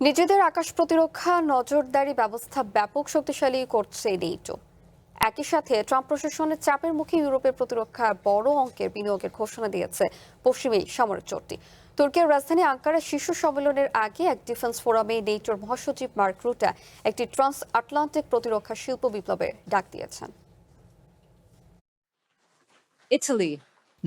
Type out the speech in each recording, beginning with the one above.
নিজেদের আকাশ প্রতিরক্ষা নজরদারি ব্যবস্থা ব্যাপক শক্তিশালী করছে নেটো। একই সাথে ট্রাম্প প্রশাসনের চাপের মুখে ইউরোপের প্রতিরক্ষা বড় অঙ্কের বিনিয়োগের ঘোষণা দিয়েছে পশ্চিমী সামরিক জোটটি। তুর্কির রাজধানী আঙ্কারা শীর্ষ সম্মেলনের আগে এক ডিফেন্স ফোরামে নেটোর মহাসচিব মার্ক রুটা একটি ট্রান্স আটলান্টিক প্রতিরক্ষা শিল্প বিপ্লবের ডাক দিয়েছেন। ইতালি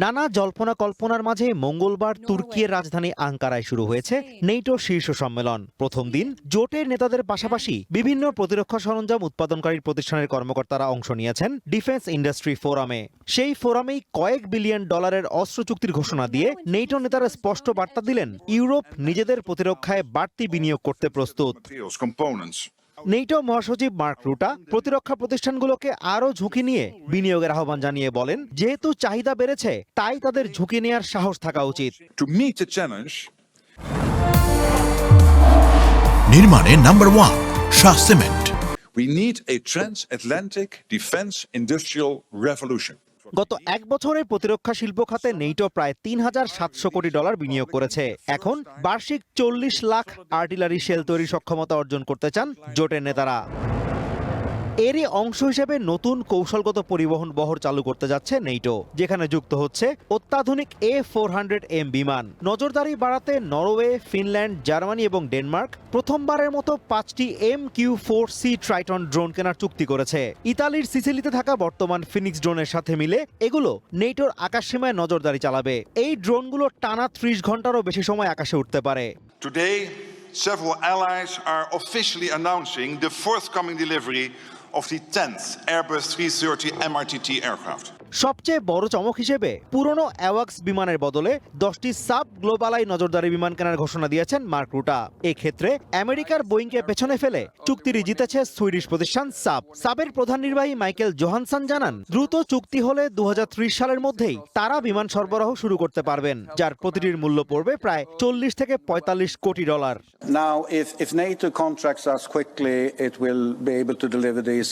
নানা জল্পনা কল্পনার মাঝে মঙ্গলবার তুর্কির রাজধানী আঙ্কারায় শুরু হয়েছে নেটো শীর্ষ সম্মেলন। প্রথম দিন জোটের নেতাদের পাশাপাশি বিভিন্ন প্রতিরক্ষা সরঞ্জাম উৎপাদনকারী প্রতিষ্ঠানের কর্মকর্তারা অংশ নিয়েছেন ডিফেন্স ইন্ডাস্ট্রি ফোরামে। সেই ফোরামেই কয়েক বিলিয়ন ডলারের অস্ত্র চুক্তির ঘোষণা দিয়ে নেটো নেতারা স্পষ্ট বার্তা দিলেন, ইউরোপ নিজেদের প্রতিরক্ষায় বাড়তি বিনিয়োগ করতে প্রস্তুত। নেটো মহাসচিব মার্ক রুটা প্রতিরক্ষা প্রতিষ্ঠানগুলোকে আরও ঝুঁকি নিয়ে বিনিয়োগের আহ্বান জানিয়ে বলেন, যেহেতু চাহিদা বেড়েছে তাই তাদের ঝুঁকি নেওয়ার সাহস থাকা উচিত। নির্মাণে number 1 Shah cement. We need a transatlantic defense industrial revolution. গত এক বছরে প্রতিরক্ষা শিল্প খাতে নেটো প্রায় $3,700 কোটি বিনিয়োগ করেছে। এখন বার্ষিক 40 লাখ আর্টিলারি শেল তৈরির সক্ষমতা অর্জন করতে চান জোটের নেতারা। এরই অংশ হিসেবে নতুন কৌশলগত পরিবহন বহর চালু করতে যাচ্ছে নেটো, যেখানে যুক্ত হচ্ছে অত্যাধুনিক A400M বিমান। নজরদারি বাড়াতে নরওয়ে, ফিনল্যান্ড, জার্মানি এবং ডেনমার্ক প্রথমবারের মতো 5টি MQ-4C ট্রাইটন ড্রোন কেনার চুক্তি করেছে। ইতালির সিসিলিতে থাকা বর্তমান ফিনিক্স ড্রোনের সাথে মিলে এগুলো নেটোর আকাশসীমায় নজরদারি চালাবে। এই ড্রোনগুলো টানা 30 ঘন্টারও বেশি সময় আকাশে উঠতে পারে। Today, several allies are officially announcing the forthcoming delivery of the 10th Airbus 330 MRTT aircraft. সবচেয়ে বড় চমক হিসেবে পুরনো অ্যাওয়াক্স বিমানের বদলে 10টি সাব গ্লোবালাই নজরদারি বিমান কেনার ঘোষণা দিয়েছেন মার্ক রুটা। এক্ষেত্রে আমেরিকার বোয়িংকে পেছনে ফেলে চুক্তিটি জিতেছে সুইডিশ প্রতিষ্ঠান সাবের প্রধান নির্বাহী মাইকেল জোহানসন জানান, দ্রুত চুক্তি হলে 2030 সালের মধ্যেই তারা বিমান সরবরাহ শুরু করতে পারবেন, যার প্রতিটির মূল্য পড়বে প্রায় 40 থেকে 45 কোটি dollar. Now, if NATO contracts us quickly, it will be able to deliver these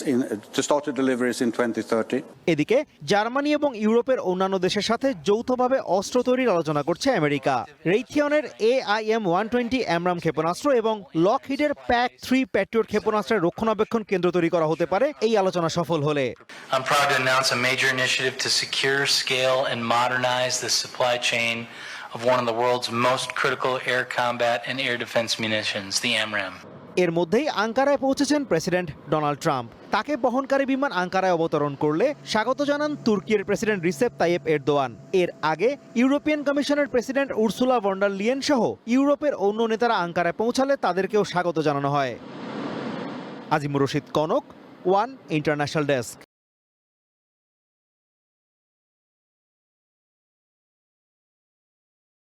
to start the deliveries in 2030. এদিকে জার্মানি এবং ইউরোপের অন্যান্য দেশের সাথে যৌথভাবে অস্ত্র তৈরির আলোচনা করছে আমেরিকা। রেইথিয়নের AIM-120 অ্যামরাম ক্ষেপণাস্ত্র এবং লকহিডের PAC-3 প্যাট্রিয়ট ক্ষেপণাস্ত্রের রক্ষণাবেক্ষণ কেন্দ্র তৈরি করা হতে পারে এই আলোচনা সফল হলে। I'm proud to announce a major initiative to secure, scale and modernize the supply chain of one of the world's most critical air combat and air defense munitions, the AMRAAM. এর মধ্যেই আঙ্কারায় পৌঁছেছেন প্রেসিডেন্ট ডোনাল্ড ট্রাম্প। তাকে বহনকারী বিমান আঙ্কারায় অবতরণ করলে স্বাগত জানান তুর্কির প্রেসিডেন্ট রিসেপ তাইয়েপ এরদোয়ান। এর আগে ইউরোপিয়ান কমিশনের president Ursula von der Leyen সহ ইউরোপের অন্য নেতারা আঙ্কারায় পৌঁছালে তাদেরকেও স্বাগত জানানো হয়। Azimur Rashid Kanak, one international desk.